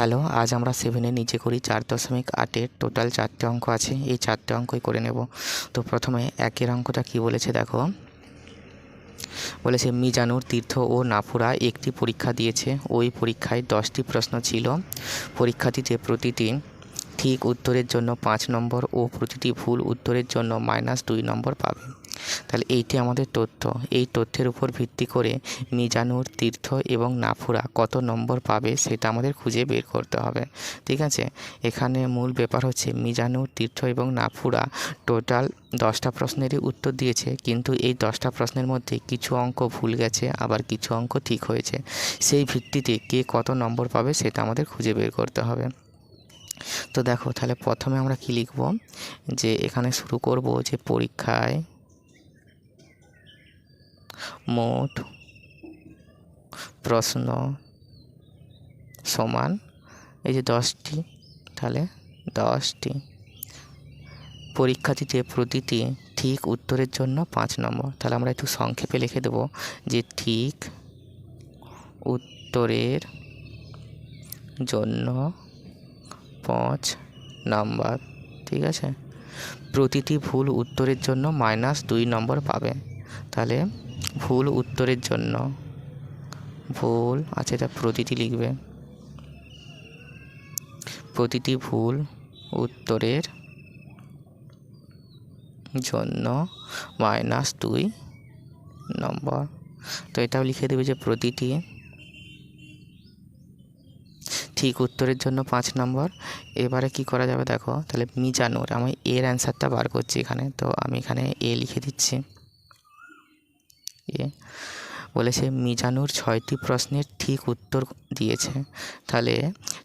Hello, আজ আমরা 7-এর নিচে করি 4.8-এর টোটাল 4টে অঙ্ক আছে। এই 4টে অঙ্কই করে নেব। তো প্রথমে 1-এর অঙ্কটা কি বলেছে দেখো। বলেছে মিজানুর, তীর্থ ও নাফুরা একটি পরীক্ষা দিয়েছে। ওই পরীক্ষায় 10টি প্রশ্ন ছিল। পরীক্ষাটিতে প্রতিটি ঠিক উত্তরের জন্য 5 নম্বর ও প্রতিটি ভুল উত্তরের জন্য -2 নম্বর পাবে। তাহলে এইটি আমাদের তথ্য। এই তথ্যের উপর ভিত্তি করে মিজানুর, তীর্থ এবং নাফুরা কত নম্বর পাবে সেটা আমাদের খুঁজে বের করতে হবে। ঠিক আছে, এখানে মূল ব্যাপার হচ্ছে মিজানুর, তীর্থ এবং নাফুরা টোটাল 10টা প্রশ্নেরই উত্তর দিয়েছে, কিন্তু এই 10টা প্রশ্নের মধ্যে কিছু অঙ্ক ভুল গেছে, আবার কিছু অঙ্ক ঠিক হয়েছে। সেই ভিত্তিতে কে কত নম্বর পাবে সেটা আমাদের খুঁজে বের করতে হবে। তো দেখো, তাহলে প্রথমে আমরা কি লিখব, যে এখানে শুরু করব যে পরীক্ষায় মোট প্রশ্ন সমান এই যে 10টি, তাহলে 10টি। পরীক্ষাটিতে প্রতিটি ঠিক উত্তরের জন্য 5 নম্বর। তাহলে আমরা একটু সংক্ষেপে লিখে দেব যে ঠিক উত্তরের জন্য 5 নম্বর। ঠিক আছে, প্রতিটি ভুল উত্তরের জন্য -2 নম্বর পাবে। তাহলে ভুল উত্তরের জন্য আচ্ছা, এটা প্রতিটি লিখবে। প্রতিটি ভুল উত্তরের জন্য -2 নম্বর। তো এটাও লিখে দেবে যে প্রতিটি ঠিক উত্তরের জন্য 5 নম্বর। এবারে কি করা যাবে দেখো, তাহলে মিজানুর, আমি এর অ্যান্সারটা বার করছি এখানে। তো আমি এখানে এ লিখে দিচ্ছি। বলেছে মিজানুর 6টি প্রশ্নের ঠিক উত্তর দিয়েছে। তাহলে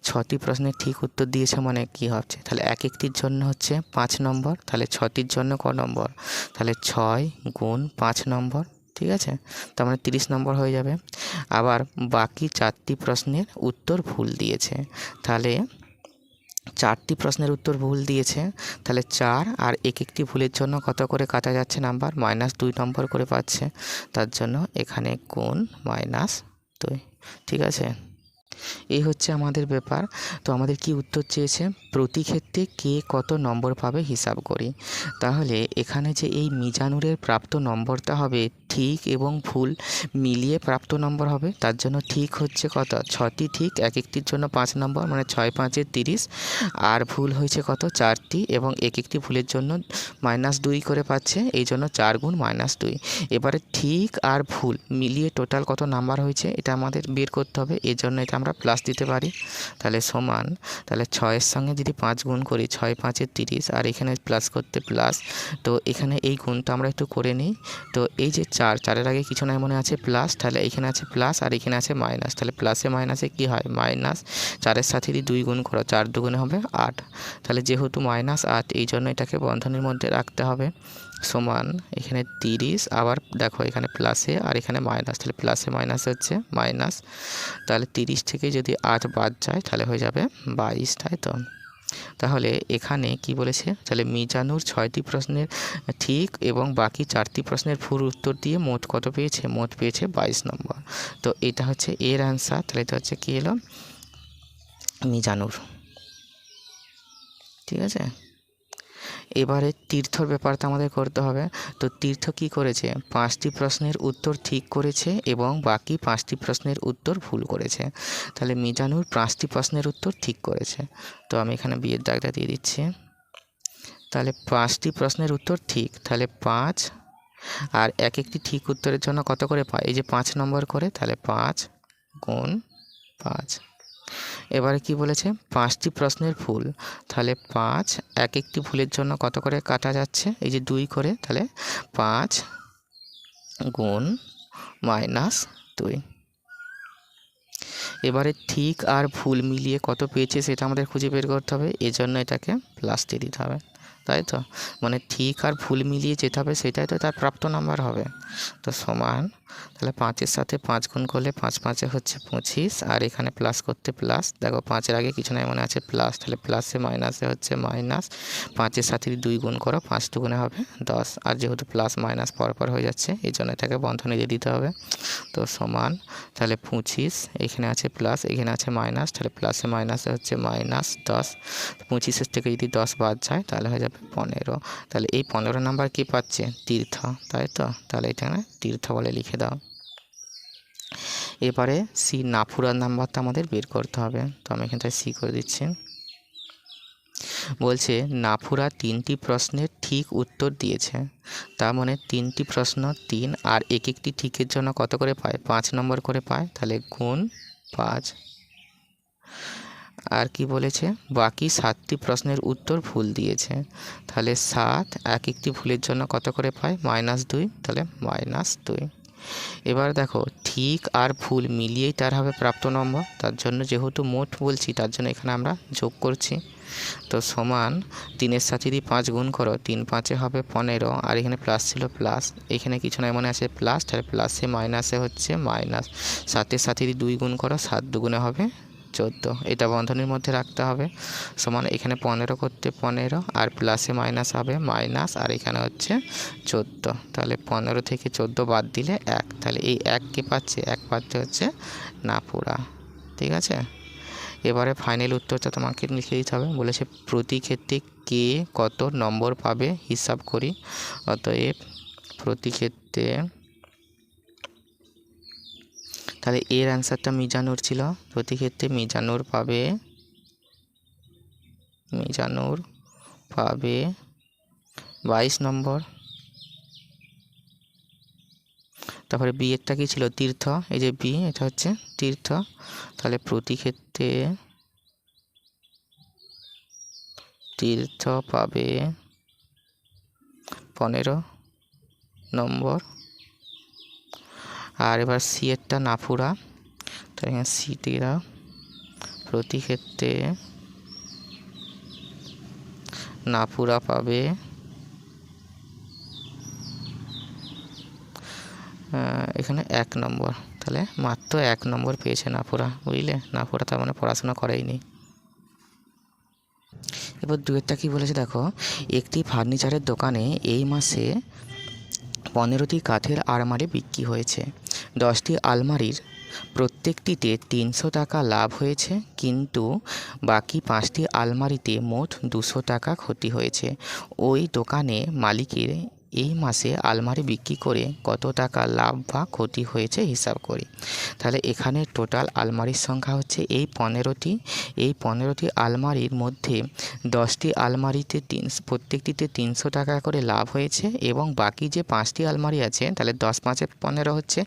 6টি প্রশ্নের ঠিক উত্তর দিয়েছে মানে কি হচ্ছে, তাহলে এক একটির জন্য হচ্ছে 5 নম্বর। তাহলে 6টির জন্য ক নম্বর, তাহলে 6 গুণ 5 নম্বর। ঠিক আছে, তার মানে 30 নম্বর হয়ে যাবে। আবার বাকি 4টি প্রশ্নের উত্তর ভুল দিয়েছে। তাহলে 4টি প্রশ্নের উত্তর ভুল দিয়েছে, তাহলে 4 আর এক একটি ভুলের জন্য কত করে কাটা যাচ্ছে নাম্বার, -2 নম্বর করে পাচ্ছে। তার জন্য এখানে গুণ -2। ঠিক আছে, এই হচ্ছে আমাদের ব্যাপার। তো আমাদের কি উত্তর চেয়েছে, প্রতি ক্ষেত্রে কে কত নম্বর পাবে হিসাব করি। তাহলে এখানে যে এই মিজানুরের প্রাপ্ত নম্বরটা হবে ঠিক এবং ভুল মিলিয়ে প্রাপ্ত নম্বর হবে। তার জন্য ঠিক হচ্ছে কত, 6টি ঠিক, এক একটির জন্য 5 নম্বর, মানে 6 5 30। আর ভুল হয়েছে কত, 4টি, এবং এক একটি ভুলের জন্য -2 করে পাচ্ছে, এই জন্য 4 গুণ -2। এবারে ঠিক আর ভুল মিলিয়ে টোটাল কত নাম্বার হয়েছে এটা আমাদের বের করতে হবে। এর জন্য এটা আমরা প্লাস দিতে পারি। তাহলে সমান, তাহলে 6-এর সঙ্গে যদি 5 গুণ করি, 6 5 30, আর এখানে প্লাস করতে প্লাস। তো এখানে এই গুণটা আমরা একটু করে নিই। তো এই যে 4-এর আগে কিছু নাই মনে আছে প্লাস, তাহলে এখানে আছে প্লাস আর এখানে আছে মাইনাস। তাহলে প্লাসে মাইনাসে কি হয়, মাইনাস। 4-এর সাথে যদি 2 গুণ করো, 4 দুগুণে হবে 8। তাহলে যেহেতু -8, এই জন্য এটাকে বন্ধনীর মধ্যে রাখতে হবে। সমান এখানে 30, আবার দেখো এখানে প্লাসে আর এখানে মাইনাস, তাহলে প্লাসে মাইনাস হচ্ছে মাইনাস। তাহলে 30 থেকে যদি 8 বাদ যায় তাহলে হয়ে যাবে 22, তাই তো। তাহলে এখানে কি বলেছে, তাহলে মিজানুর 6টি প্রশ্নের ঠিক এবং বাকি 4টি প্রশ্নের ভুল উত্তর দিয়ে মোট কত পেয়েছে, মোট পেয়েছে 22 নম্বর। তো এটা হচ্ছে এর অ্যান্সার। তাহলে এটা হচ্ছে কি এলো, মিজানুর। ঠিক আছে, এবারে তীর্থর ব্যাপারটা আমাদের করতে হবে। তো তীর্থ কি করেছে, 5টি প্রশ্নের উত্তর ঠিক করেছে এবং বাকি 5টি প্রশ্নের উত্তর ভুল করেছে। তাহলে মিজানুর 5টি প্রশ্নের উত্তর ঠিক করেছে। তো আমি এখানে বিয়ের দাগটা দিয়ে দিচ্ছি। তাহলে 5টি প্রশ্নের উত্তর ঠিক, তাহলে 5, আর এক একটি ঠিক উত্তরের জন্য কত করে পায়, এই যে 5 নম্বর করে, তাহলে 5 গুণ 5। এবারে কি বলেছে, 5টি প্রশ্নের ভুল, তাহলে 5 এক একটি ভুলের জন্য কত করে কাটা যাচ্ছে, এই যে 2 করে, তাহলে 5 গুণ -2। এবারে ঠিক আর ভুল মিলিয়ে কত পেয়েছে সেটা আমাদের খুঁজে বের করতে হবে। এজন্য এটাকে প্লাস দিয়ে দিতে হবে, তাই তো। মানে ঠিক আর ভুল মিলিয়ে যেতে হবে, সেটাই তো তার প্রাপ্ত নাম্বার হবে। তো সমান তাহলে 5-এর সাথে 5 গুণ করলে 5 5-এ হচ্ছে 25, আর এখানে প্লাস করতে প্লাস, দেখো 5-এর আগে কিছু নাই মনে আছে প্লাস, তাহলে প্লাসে মাইনাসে হচ্ছে মাইনাস, 5-এর সাথে 2 গুণ করো, 5 দুগুণে হবে 10, আর যেহেতু প্লাস মাইনাস পরপর হয়ে যাচ্ছে এই জন্য এটাকে বন্ধনী দিয়ে দিতে হবে। তো সমান, তাহলে 25, এখানে আছে প্লাস, এখানে আছে মাইনাস, তাহলে প্লাসে মাইনাসে হচ্ছে মাইনাস 10, 25-এর থেকে যদি 10 বাদ যায় তাহলে হয়ে যাবে 15। তাহলে এই 15 নাম্বার কি পাচ্ছে? তীর্থ, তাই তো? তাহলে এখানে তীর্থ বলে লিখে দাও। এবারে সি নাফুরার নাম্বারটা আমাদের বের করতে হবে, তো আমি এখানটায় সি করে দিচ্ছি। বলছে নাফুরা 3টি প্রশ্নের ঠিক উত্তর দিয়েছে, তার মানে 3টি প্রশ্ন 3, আর এক একটি ঠিকের জন্য কত করে পায়? 5 নম্বর করে পায়, তাহলে গুণ 5। আর কি বলেছে? বাকি 7টি প্রশ্নের উত্তর ভুল দিয়েছে, তাহলে 7 এক একটি ভুলের জন্য কত করে পায়? -2, তাহলে -2। এবার দেখো ঠিক আর ভুল মিলিয়েই তার হবে প্রাপ্ত নম্বর, তার জন্য যেহেতু মোট বলছি তার জন্য এখানে আমরা যোগ করছি। তো সমান 3-এর সাথে যদি 5 গুণ করো, 3 5-এ হবে 15, আর এখানে প্লাস ছিল প্লাস, এখানে কিছু নয় মনে আছে প্লাস, তাহলে প্লাসে মাইনাসে হচ্ছে মাইনাস, 7-এর সাথে যদি 2 গুণ করো 7 দুগুণে হবে 14, এটা বন্ধনীর মধ্যে রাখতে হবে। সমান এখানে 15 করতে 15, আর প্লাসে মাইনাস হবে মাইনাস, আর এখানে হচ্ছে 14, তাহলে 15 থেকে 14 বাদ দিলে 1, তাহলে এই 1 কে পাচ্ছে? 1 পাচ্ছে হচ্ছে নাফুরা। ঠিক আছে, এবারে ফাইনাল উত্তরটা তোমাকে লিখে দিতে হবে। বলেছে প্রতি ক্ষেত্রে কে কত নম্বর পাবে হিসাব করি, অতএব প্রতি ক্ষেত্রে, তাহলে এর অ্যান্সারটা মিজানুর ছিল, প্রতি ক্ষেত্রে মিজানুর পাবে 22 নম্বর। তারপরে বি এরটা কি ছিল? তীর্থ, এই যে বি এটা হচ্ছে তীর্থ, তাহলে প্রতি ক্ষেত্রে তীর্থ পাবে 15 নম্বর। আর এবার সি এরটা নাফুরা, তাহলে এখানে সি দিয়ে দাও, প্রতি ক্ষেত্রে নাফুরা পাবে এখানে 1 নম্বর, তাহলে মাত্র 1 নম্বর পেয়েছে নাফুরা, বুঝলে? নাফুরা তার মানে পড়াশোনা করেইনি। এবার দুয়েরটা কি বলেছে দেখো, একটি ফার্নিচারের দোকানে এই মাসে 15টি কাঠের আলমারি বিক্রি হয়েছে। 10টি আলমারির প্রত্যেকটিতে 300 টাকা লাভ হয়েছে, কিন্তু বাকি 5টি আলমারিতে মোট 200 টাকা ক্ষতি হয়েছে। ওই দোকানে মালিকের এই মাসে আলমারি বিক্রি করে কত টাকা লাভ বা ক্ষতি হয়েছে হিসাব করি। তাহলে এখানে টোটাল আলমারির সংখ্যা হচ্ছে এই 15টি। এই 15টি আলমারির মধ্যে 10টি আলমারিতে প্রত্যেকটিতে 300 টাকা করে লাভ হয়েছে, এবং বাকি যে 5টি আলমারি আছে, তাহলে 10 5-এ 15 হচ্ছে,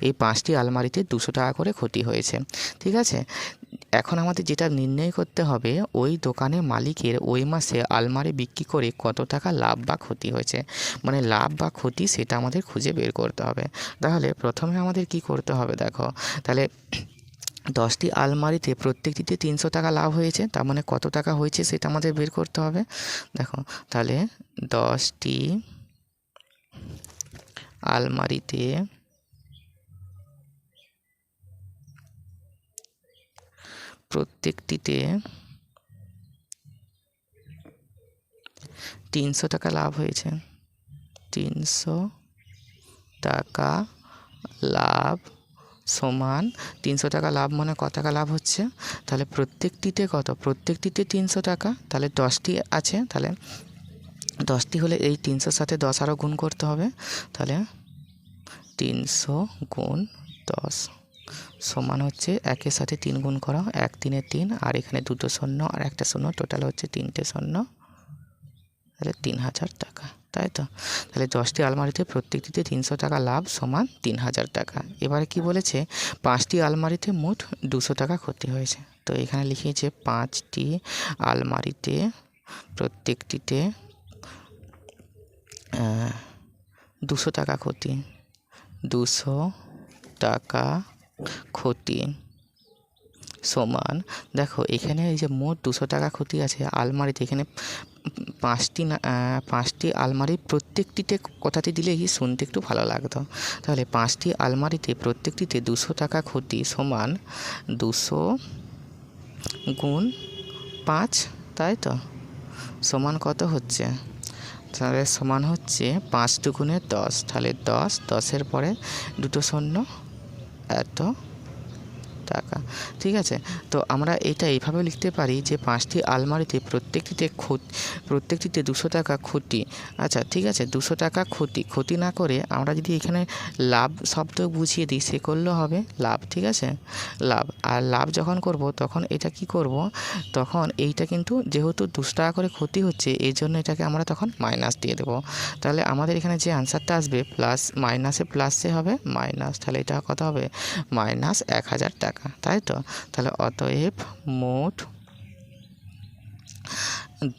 এই 5টি আলমারিতে 200 টাকা করে ক্ষতি হয়েছে। ঠিক আছে, এখন আমাদের যেটা নির্ণয় করতে হবে, ওই দোকানে মালিকের ওই মাসে আলমারি বিক্রি করে কত টাকা লাভ বা ক্ষতি হয়েছে, মানে লাভ বা ক্ষতি সেটা আমাদের খুঁজে বের করতে হবে। তাহলে প্রথমে আমাদের কি করতে হবে দেখো, তাহলে 10টি আলমারিতে প্রত্যেকটিতে 300 টাকা লাভ হয়েছে, তার মানে কত টাকা হয়েছে সেটা আমাদের বের করতে হবে। দেখো তাহলে 10টি আলমারিতে প্রত্যেকটিতে 300 টাকা লাভ হয়েছে, 300 টাকা লাভ সমান 300 টাকা লাভ মানে কত টাকা লাভ হচ্ছে, তাহলে প্রত্যেকটিতে কত? প্রত্যেকটিতে 300 টাকা, তাহলে 10টি আছে, তাহলে 10টি হলে এই 300-র সাথে 10 আরও গুণ করতে হবে, তাহলে 300 গুণ 10 সমান হচ্ছে 1-এর সাথে 3 গুণ করা, 1 3-এ 3, আর এখানে 2টো শূন্য আর একটা শূন্য, টোটাল হচ্ছে 3টে শূন্য, তাহলে 3000 টাকা, তাই তো? তাহলে 10টি আলমারিতে প্রত্যেকটিতে 300 টাকা লাভ সমান 3000 টাকা। এবারে কি বলেছে? 5টি আলমারিতে মোট 200 টাকা ক্ষতি হয়েছে, তো এখানে লিখিয়েছে 5টি আলমারিতে প্রত্যেকটিতে 200 টাকা ক্ষতি, 200 টাকা ক্ষতি, সমান দেখো এখানে এই যে মোট 200 টাকা ক্ষতি আছে আলমারিতে, এখানে পাঁচটি আলমারি প্রত্যেকটিতে কথাটি দিলে কি শুনতে একটু ভালো লাগতো। তাহলে 5টি আলমারিতে প্রত্যেকটিতে 200 টাকা ক্ষতি সমান 200 গুণ 5, তাই তো সমান কত হচ্ছে? তাহলে সমান হচ্ছে 5 দুগুণে 10, তাহলে 10-10-এর পরে 2 শূন্য এত টাকা। ঠিক আছে, তো আমরা এটা এইভাবে লিখতে পারি যে 5টি আলমারিতে প্রত্যেকটিতে 200 টাকা ক্ষতি। আচ্ছা ঠিক আছে, 200 টাকা ক্ষতি না করে আমরা যদি এখানে লাভ শব্দ বুঝিয়ে দিই সে করলেও হবে লাভ। ঠিক আছে, লাভ। আর লাভ যখন করব তখন এটা কি করব, তখন এইটা কিন্তু যেহেতু 200 টাকা করে ক্ষতি হচ্ছে এই জন্য এটাকে আমরা তখন মাইনাস দিয়ে দেবো। তাহলে আমাদের এখানে যে আনসারটা আসবে প্লাস মাইনাসে প্লাসে হবে মাইনাস, তাহলে এটা কত হবে? মাইনাস 1000 টাকা, তাই তো। তাহলে অতএব মোট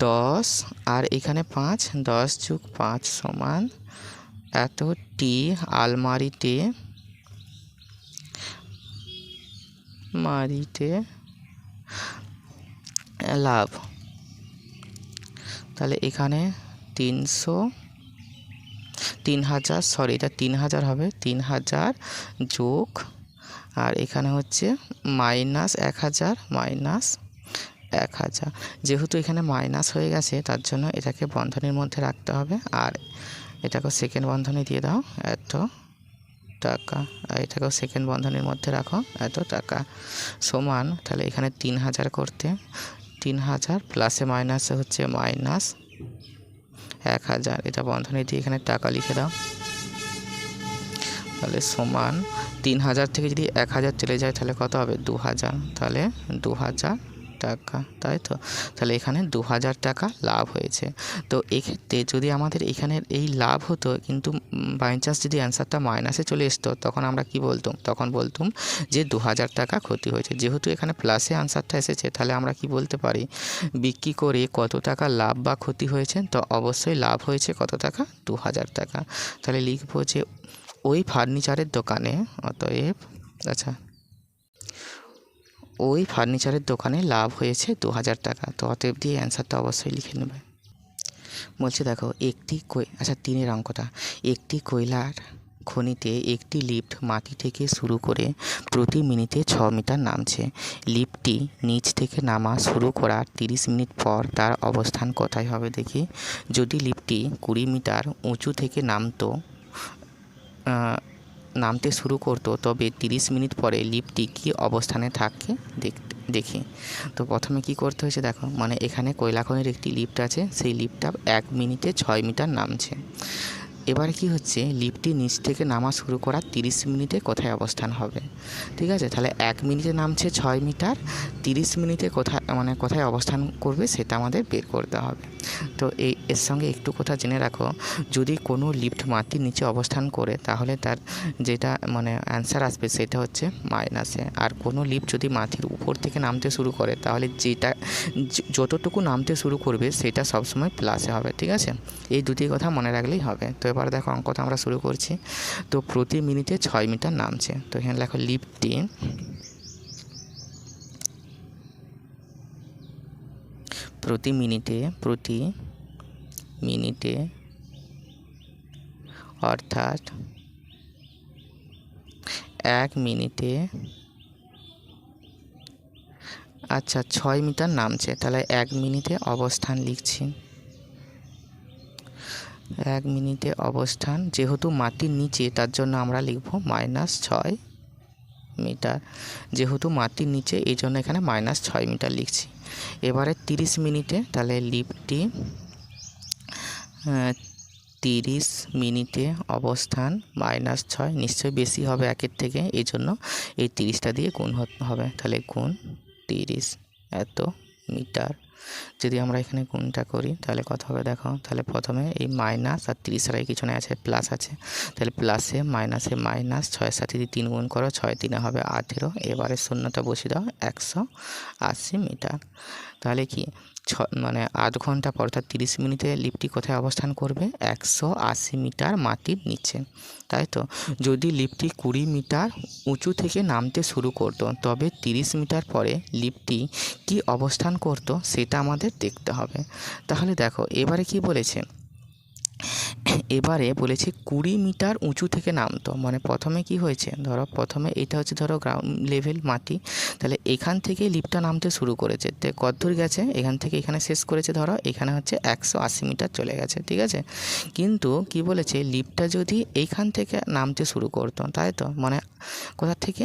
10 আর এখানে 5, 10 যোগ 5 সমান এতটি আলমারিতে লাভ। তাহলে এখানে 3000, সরি এটা 3000 হবে, 3000 যোগ আর এখানে হচ্ছে মাইনাস 1000, যেহেতু এখানে মাইনাস হয়ে গেছে তার জন্য এটাকে বন্ধনীর মধ্যে রাখতে হবে, আর এটাকে সেকেন্ড বন্ধনী দিয়ে দাও এত টাকা, আর এটাকেও সেকেন্ড বন্ধনীর মধ্যে রাখো এত টাকা সমান। তাহলে এখানে 3000 করতে 3000 প্লাসে মাইনাসে হচ্ছে মাইনাস 1000, এটা বন্ধনী দিয়ে এখানে টাকা লিখে দাও। তাহলে সমান 3000 থেকে যদি 1000 চলে যায় তাহলে কত হবে? 2000, তাহলে 2000 টাকা, তাই তো। তাহলে এখানে 2000 টাকা লাভ হয়েছে। তো এক্ষেত্রে যদি আমাদের এখানের এই লাভ হতো কিন্তু বাই চান্স যদি অ্যান্সারটা মাইনাসে চলে আসতো তখন আমরা কি বলতাম? তখন বলতাম যে 2000 টাকা ক্ষতি হয়েছে। যেহেতু এখানে প্লাসে অ্যান্সারটা এসেছে তাহলে আমরা কি বলতে পারি? বিক্রি করে কত টাকা লাভ বা ক্ষতি হয়েছে? তো অবশ্যই লাভ হয়েছে কত টাকা? 2000 টাকা। তাহলে লিখবো যে ওই ফার্নিচারের দোকানে, অতএব আচ্ছা ওই ফার্নিচারের দোকানে লাভ হয়েছে 2000 টাকা। তো অতএব দিয়ে অ্যান্সারটা অবশ্যই লিখে নেবে। বলছে দেখো আচ্ছা 3-এর অঙ্কটা, একটি কয়লার খনিতে একটি লিফট মাটি থেকে শুরু করে প্রতি মিনিটে 6 মিটার নামছে। লিফটটি নিচ থেকে নামা শুরু করার 30 মিনিট পর তার অবস্থান কোথায় হবে দেখি। যদি লিফটটি 20 মিটার উঁচু থেকে নামতে শুরু করতো তবে 30 মিনিট পরে লিফটটি কী অবস্থানে থাকে দেখি। তো প্রথমে কি করতে হয়েছে দেখো, মানে এখানে কয়লা খনির একটি লিফট আছে, সেই লিফটটা 1 মিনিটে 6 মিটার নামছে। এবার কি হচ্ছে, লিফটটি নিচ থেকে নামা শুরু করার 30 মিনিটে কোথায় অবস্থান হবে। ঠিক আছে, তাহলে 1 মিনিটে নামছে 6 মিটার, 30 মিনিটে কোথায় অবস্থান করবে সেটা আমাদের বের করতে হবে। তো এর সঙ্গে একটু কথা জেনে রাখো, যদি কোনো লিফট মাটির নিচে অবস্থান করে তাহলে তার যেটা অ্যান্সার আসবে সেটা হচ্ছে মাইনাসে। আর কোনো লিফট যদি মাটির উপর থেকে নামতে শুরু করে তাহলে যতটুকু নামতে শুরু করবে সেটা সবসময় প্লাসে হবে। ঠিক আছে, এই দুটি কথা মনে রাখলেই হবে। তো এবার দেখো অঙ্কটা আমরা শুরু করছি। তো প্রতি মিনিটে 6 মিটার নামছে, তো এখানে লেখো লিফটটি প্রতি মিনিটে অর্থাৎ 1 মিনিটে 6 মিটার নামছে। তাহলে 1 মিনিটে অবস্থান লিখছি। 1 মিনিটে অবস্থান, যেহেতু মাটির নিচে তার জন্য আমরা লিখব -6 মিটার। যেহেতু মাটির নিচে এই জন্য এখানে -6 মিটার লিখছি। এবারে 30 মিনিটে, তাহলে লিফটটি 30 মিনিটে অবস্থান -6, নিশ্চয়ই বেশি হবে 1-এর থেকে, এই জন্য এই 30টা দিয়ে গুণ হবে। তাহলে গুণ 30 এত মিটার। যদি আমরা এখানে গুণটা করি তাহলে কত হবে দেখো, তাহলে প্রথমে এই মাইনাস আর 30 আর এই কিছু আছে প্লাস আছে, তাহলে প্লাসে মাইনাসে মাইনাস, 6-এর সাথে যদি 3 গুণ করো 6-3 হবে 18, এবারে শূন্যটা বসিয়ে দাও 180 মিটার। তাহলে কি মানে আধ ঘন্টা পর অর্থাৎ 30 মিনিটে লিফটটি কোথায় অবস্থান করবে? 180 মিটার মাটির নিচে, তাই তো। যদি লিফটটি 20 মিটার উঁচু থেকে নামতে শুরু করতো তবে 30 মিটার পরে লিফটটি কি অবস্থান করতো সেটা আমাদের দেখতে হবে। তাহলে দেখো এবারে কি বলেছে, এবারে বলেছে 20 মিটার উঁচু থেকে নামতো, মানে প্রথমে কি হয়েছে, ধরো প্রথমে এটা হচ্ছে ধরো গ্রাউন্ড লেভেল মাটি, তাহলে এখান থেকে লিফটটা নামতে শুরু করেছে, তো কতদূর গেছে, এখান থেকে এখানে শেষ করেছে, ধরো এখানে হচ্ছে 180 মিটার চলে গেছে, ঠিক আছে। কিন্তু কি বলেছে, লিফটটা যদি এইখান থেকে নামতে শুরু করতো, তাই তো, মানে কোথা থেকে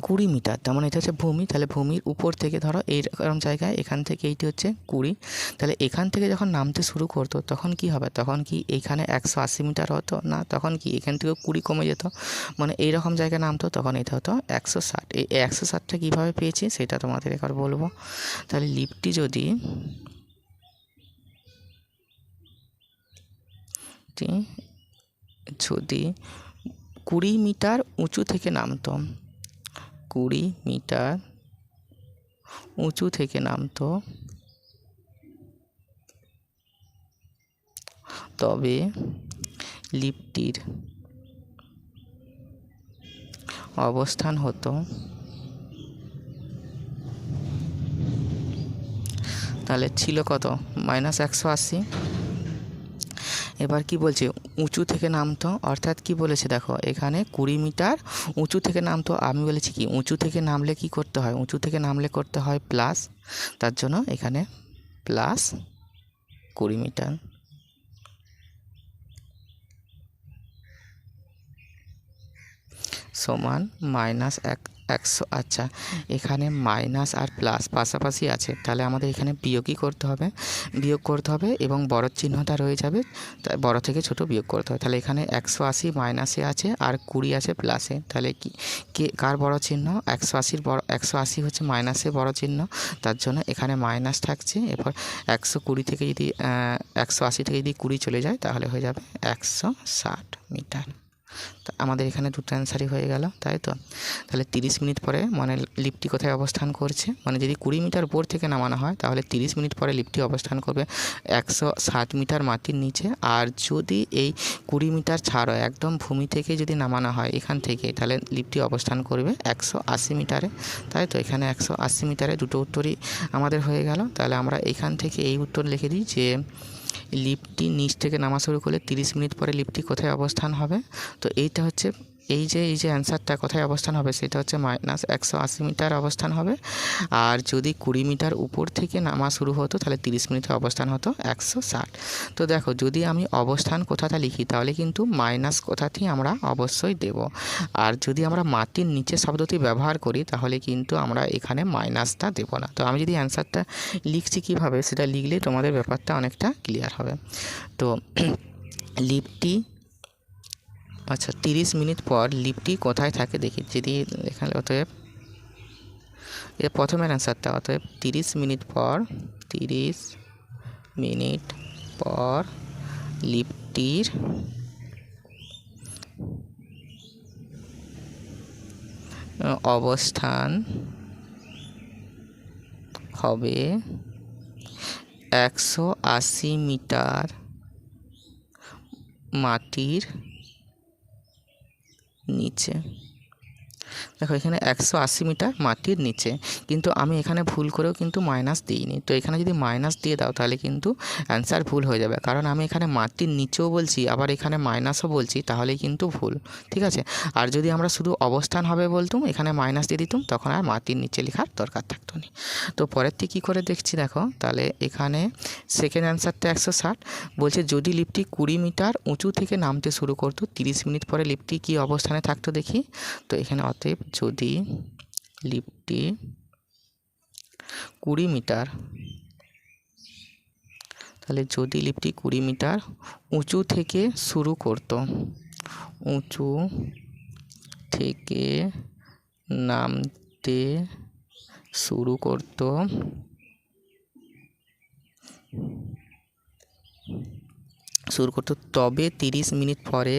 20 মিটার, তার মানে এটা হচ্ছে ভূমি, তাহলে ভূমির উপর থেকে ধরো এইরকম জায়গায় এখান থেকে এইটি হচ্ছে 20, তাহলে এখান থেকে যখন নামতে শুরু করতো তখন কি হবে, তখন কি এইখানে 180 মিটার হতো না, তখন কি এখান থেকে 20 কমে যেত, মানে এইরকম জায়গায় নামতো, তখন এটা হতো 160। এই 160টা কীভাবে পেয়েছি সেটা তোমাদের একবার বলবো। তাহলে লিফটটি যদি 20 মিটার উঁচু থেকে নামতো, 20 মিটার উঁচু থেকে নামতো, তবে লিফটটির অবস্থান হতো, তাহলে ছিল কত, -180। এবার কি বলছে, উঁচু থেকে নামতো, অর্থাৎ কি বলেছে দেখো এখানে 20 মিটার উঁচু থেকে নামতো, আমি বলেছি কি উঁচু থেকে নামলে কি করতে হয়, উঁচু থেকে নামলে করতে হয় প্লাস, তার জন্য এখানে প্লাস 20 মিটার সমান -100। আচ্ছা, এখানে মাইনাস আর প্লাস পাশাপাশি আছে, তাহলে আমাদের এখানে বিয়োগই করতে হবে, বিয়োগ করতে হবে এবং বড় চিহ্নটা রয়ে যাবে, তাই বড় থেকে ছোট বিয়োগ করতে হবে। তাহলে এখানে 180 মাইনাসে আছে আর 20 আছে প্লাসে, তাহলে কি কার বড় চিহ্ন, 180-র বড়, 180 হচ্ছে মাইনাসে বড় চিহ্ন, তার জন্য এখানে মাইনাস থাকছে। এরপর 120 থেকে যদি 180 থেকে যদি 20 চলে যায় তাহলে হয়ে যাবে 160 মিটার। তা আমাদের এখানে দুটো অ্যান্সারই হয়ে গেল, তাই তো। তাহলে 30 মিনিট পরে মানে লিফটটি কোথায় অবস্থান করছে, মানে যদি 20 মিটার উপর থেকে নামানো হয় তাহলে 30 মিনিট পরে লিফটটি অবস্থান করবে 160 মিটার মাটির নিচে, আর যদি এই 20 মিটার ছাড়ো একদম ভূমি থেকে যদি নামানো হয় এখান থেকে, তাহলে লিফটটি অবস্থান করবে 180 মিটারে, তাই তো। এখানে 180 মিটারে দুটো উত্তরই আমাদের হয়ে গেল। তাহলে আমরা এখান থেকে এই উত্তর লিখে দিই যে লিফটটি নিচ থেকে নামা শুরু করলে 30 মিনিট পরে লিফটটি কোথায় অবস্থান হবে। তো এইটা হচ্ছে এই যে অ্যান্সারটা কোথায় অবস্থান হবে সেটা হচ্ছে -180 মিটার অবস্থান হবে, আর যদি 20 মিটার উপর থেকে নামা শুরু হতো তাহলে 30 মিনিটে অবস্থান হতো 160। তো দেখো যদি আমি অবস্থান কোথাটা লিখি তাহলে কিন্তু মাইনাস কোথাটি আমরা অবশ্যই দেব, আর যদি আমরা মাটির নিচে শব্দটি ব্যবহার করি তাহলে কিন্তু আমরা এখানে মাইনাসটা দেব না। তো আমি যদি অ্যান্সারটা লিখছি কীভাবে সেটা লিখলে তোমাদের ব্যাপারটা অনেকটা ক্লিয়ার হবে। তো লিফটটি, আচ্ছা 30 মিনিট পর লিফটটি কোথায় থাকে দেখি, যদি এখানে অতএব এর প্রথমের অ্যান্সারটা, অতএব 30 মিনিট পর লিফটটির অবস্থান হবে 180 মিটার মাটির নিচে। দেখো এখানে 180 মিটার মাটির নিচে, কিন্তু আমি এখানে ভুল করেও কিন্তু মাইনাস দিইনি, তো এখানে যদি মাইনাস দিয়ে দাও তাহলে কিন্তু অ্যান্সার ভুল হয়ে যাবে, কারণ আমি এখানে মাটির নিচেও বলছি আবার এখানে মাইনাসও বলছি, তাহলে কিন্তু ভুল, ঠিক আছে। আর যদি আমরা শুধু অবস্থান হবে বলতুম, এখানে মাইনাস দিয়ে দিতুম, তখন আর মাটির নিচে লেখার দরকার থাকতো না। তো পরের থেকে কী করে দেখছি দেখো, তাহলে এখানে সেকেন্ড অ্যান্সারটা 160 বলছে, যদি লিফটটি 20 মিটার উঁচু থেকে নামতে শুরু করতো 30 মিনিট পরে লিফটটি কী অবস্থানে থাকতো দেখি। তো এখানে অতএব যদি লিফটটি 20 মিটার, তাহলে যদি লিফটটি 20 মিটার উঁচু থেকে শুরু করতো, উঁচু থেকে নামতে শুরু করতো শুরু করতে তবে 30 মিনিট পরে,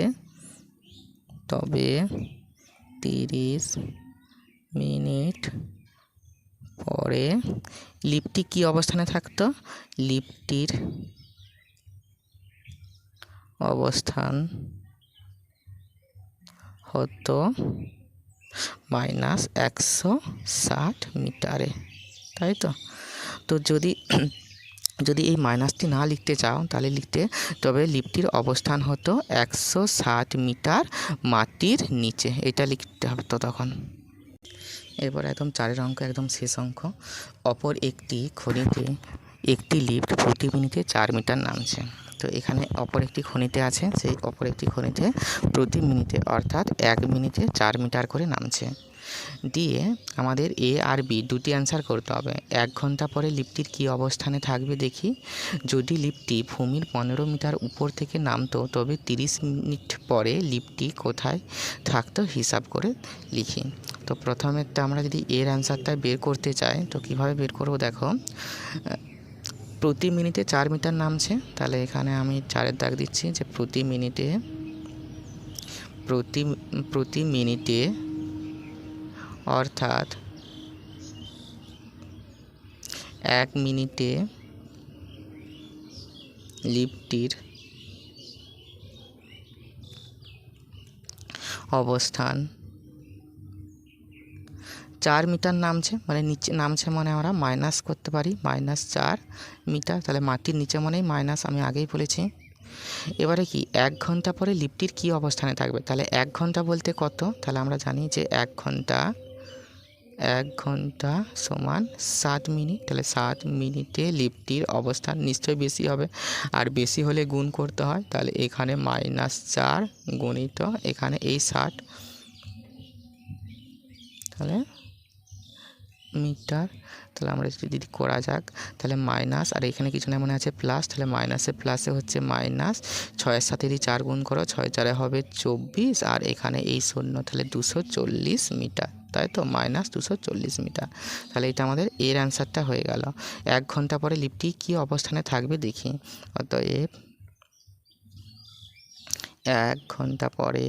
তবে 30 মিনিট পরে লিফটটি কী অবস্থানে থাকতো? লিফটটির অবস্থান হতো -160 মিটারে, তাই তো? তো যদি এই মাইনাসটি না লিখতে চাও তাহলে তবে লিফটটির অবস্থান হতো 160 মিটার মাটির নিচে, এটা লিখতে হবে তো তখন। এরপর একদম 4 অঙ্ক, একদম শেষ অঙ্ক। অপর একটি খনিতে একটি লিফট প্রতি মিনিটে 4 মিটার নামছে। তো এখানে অপর একটি খনিতে আছে, সেই অপর একটি খনিতে প্রতি মিনিটে অর্থাৎ 1 মিনিটে 4 মিটার করে নামছে। দিয়ে আমাদের এ আর বি দুটি অ্যান্সার করতে হবে। 1 ঘন্টা পরে লিফটটির কী অবস্থানে থাকবে দেখি। যদি লিফটটি ভূমির 15 মিটার উপর থেকে নামতো তবে 30 মিনিট পরে লিফটটি কোথায় থাকতো হিসাব করে লিখি। তো প্রথমেরটা আমরা যদি এর অ্যান্সারটা বের করতে চাই তো কীভাবে বের করবো দেখো। প্রতি মিনিটে 4 মিটার নামছে, তাহলে এখানে আমি 4-এর দাগ দিচ্ছি যে প্রতি মিনিটে অর্থাৎ 1 মিনিটে লিফটটির অবস্থান 4 মিটার নামছে, মানে নিচে নামছে মানে আমরা মাইনাস করতে পারি, -4 মিটার, তাহলে মাটির নিচে মানেই মাইনাস, আমি আগেই বলেছি। এবারে কি 1 ঘন্টা পরে লিফটটির কী অবস্থানে থাকবে, তাহলে 1 ঘন্টা বলতে কত, তাহলে আমরা জানি যে 1 ঘন্টা সমান 60 মিনিট, তাহলে 60 মিনিটে লিফটটির অবস্থান নিশ্চয়ই বেশি হবে, আর বেশি হলে গুণ করতে হয়, তাহলে এখানে -4 গুণিত এখানে এই 60, তাহলে মিটার। তাহলে আমরা যদি করা যাক তাহলে মাইনাস, আর এখানে কিছু না মনে আছে প্লাস, তাহলে মাইনাসে প্লাসে হচ্ছে মাইনাস, 6-এর সাথে যদি 4 গুণ করো 6-4 হবে 24, আর এখানে এই 0, তাহলে 240 মিটার, তাই তো, -240 মিটার। তাহলে এটা আমাদের এর অ্যান্সারটা হয়ে গেল। 1 ঘন্টা পরে লিফটটি কী অবস্থানে থাকবে দেখি। অতএব 1 ঘন্টা পরে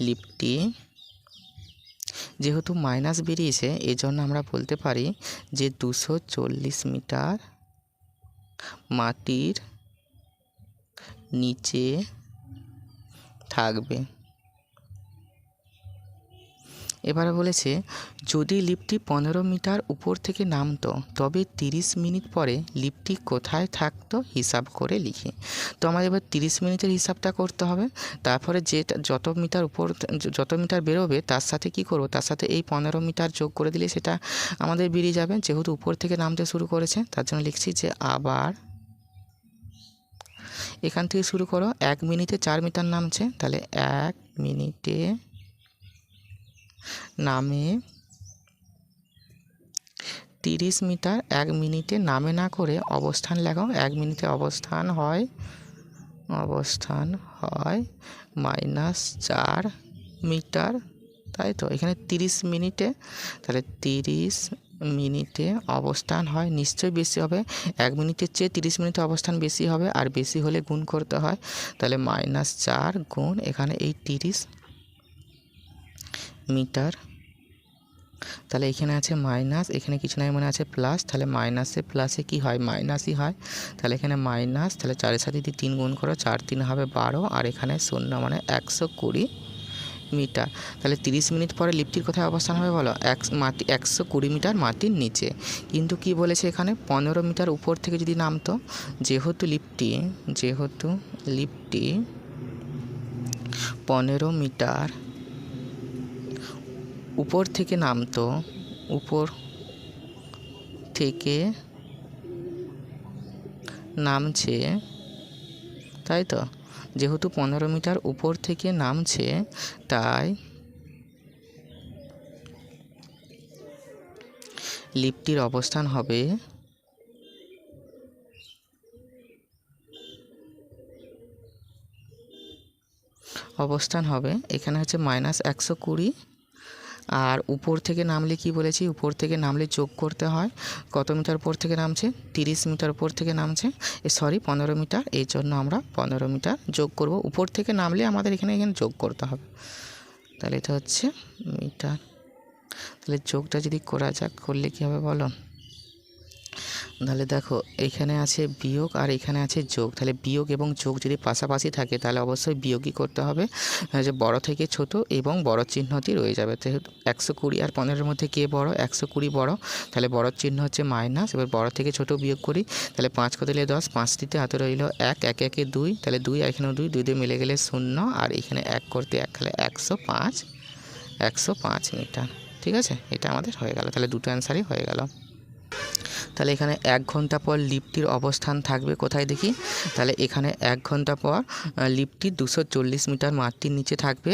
লিফটটি, যেহেতু মাইনাস বেরিয়েছে এজন্য আমরা বলতে পারি যে 240 মিটার মাটির নিচে থাকবে। এবারে বলেছে যদি লিফটটি 15 মিটার উপর থেকে নামতো তবে 30 মিনিট পরে লিফটটি কোথায় থাকতো হিসাব করে লিখি। তো আমাদের এবার 30 মিনিটের হিসাবটা করতে হবে, তারপরে যত মিটার বেরোবে তার সাথে কি করব, তার সাথে এই 15 মিটার যোগ করে দিলে সেটা আমাদের বেরিয়ে যাবে, যেহেতু উপর থেকে নামতে শুরু করেছে তার জন্য লিখছি যে আবার এখান থেকে শুরু করো। 1 মিনিটে 4 মিটার নামছে, তাহলে 1 মিনিটে নামে 30 মিটার, 1 মিনিটে নামে না করে অবস্থান লেখাও। 1 মিনিটে অবস্থান হয় -4 মিটার, তাই তো। এখানে 30 মিনিটে, তাহলে 30 মিনিটে অবস্থান হয়, নিশ্চয়ই বেশি হবে, 1 মিনিটের চেয়ে 30 মিনিটে অবস্থান বেশি হবে, আর বেশি হলে গুণ করতে হয়, তাহলে -4 গুণ এখানে এই 30 মিটার, তাহলে এখানে আছে মাইনাস, এখানে কিছু নাই মনে আছে প্লাস, তাহলে মাইনাসে প্লাসে কি হয়, মাইনাসই হয়, তাহলে এখানে মাইনাস, তাহলে 4-এর সাথে যদি 3 গুণ করো 4 3 হবে 12, আর এখানে 0 মানে 120 মিটার। তাহলে 30 মিনিট পরে লিফটটির কোথায় অবস্থান হবে বলো, 120 মিটার মাটির নিচে। কিন্তু কি বলেছে এখানে 15 মিটার উপর থেকে যদি নামতো, যেহেতু লিফটটি 15 মিটার উপর থেকে নামতো, উপর থেকে নামছে, তাই তো, যেহেতু 15 মিটার উপর থেকে নামছে তাই লিফটটির অবস্থান হবে এখানে হচ্ছে -120, আর উপর থেকে নামলে কি বলেছি, উপর থেকে নামলে যোগ করতে হয়। কত মিটার উপর থেকে নামছে, 30 মিটার উপর থেকে নামছে, 15 মিটার, এই জন্য আমরা 15 মিটার যোগ করব। উপর থেকে নামলে আমাদের এখানে যোগ করতে হবে। তাহলে এটা হচ্ছে মিটার। তাহলে যোগটা যদি করা যাক, করলে কী হবে বলো। তাহলে দেখো এইখানে আছে বিয়োগ আর এখানে আছে যোগ। তাহলে বিয়োগ এবং যোগ যদি পাশাপাশি থাকে তাহলে অবশ্যই বিয়োগই করতে হবে, যে বড় থেকে ছোট এবং বড় চিহ্নটি রয়ে যাবে। তো 120 আর 15-এর মধ্যে কে বড়, 120 বড়, তাহলে বড় চিহ্ন হচ্ছে মাইনাস। এবার বড় থেকে ছোট বিয়োগ করি, তাহলে 5 কত দিলে 10, 5টিতে হাতে রইল 1, 1 একে 2, তাহলে 2 আর এখানেও 2, 2 দিয়ে মিলে গেলে 0, আর এখানে 1 করতে 1, তাহলে 105 মিটার। ঠিক আছে, এটা আমাদের হয়ে গেল। তাহলে দুটো অ্যান্সারই হয়ে গেল। তাহলে এখানে 1 ঘন্টা পর লিফটটির অবস্থান থাকবে কোথায় দেখি। তাহলে এখানে 1 ঘন্টা পর লিফটটি 240 মিটার মাটির নিচে থাকবে।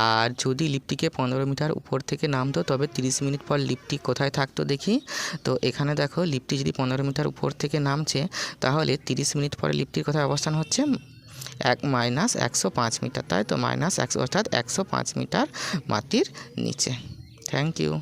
আর যদি লিফটটিকে 15 মিটার উপর থেকে নামতো তবে 30 মিনিট পর লিফটটি কোথায় থাকতো দেখি। তো এখানে দেখো লিফটটি যদি 15 মিটার উপর থেকে নামছে তাহলে 30 মিনিট পরে লিফটটির কোথায় অবস্থান হচ্ছে, -105 মিটার, তাই তো -100, অর্থাৎ 105 মিটার মাটির নিচে। Thank you.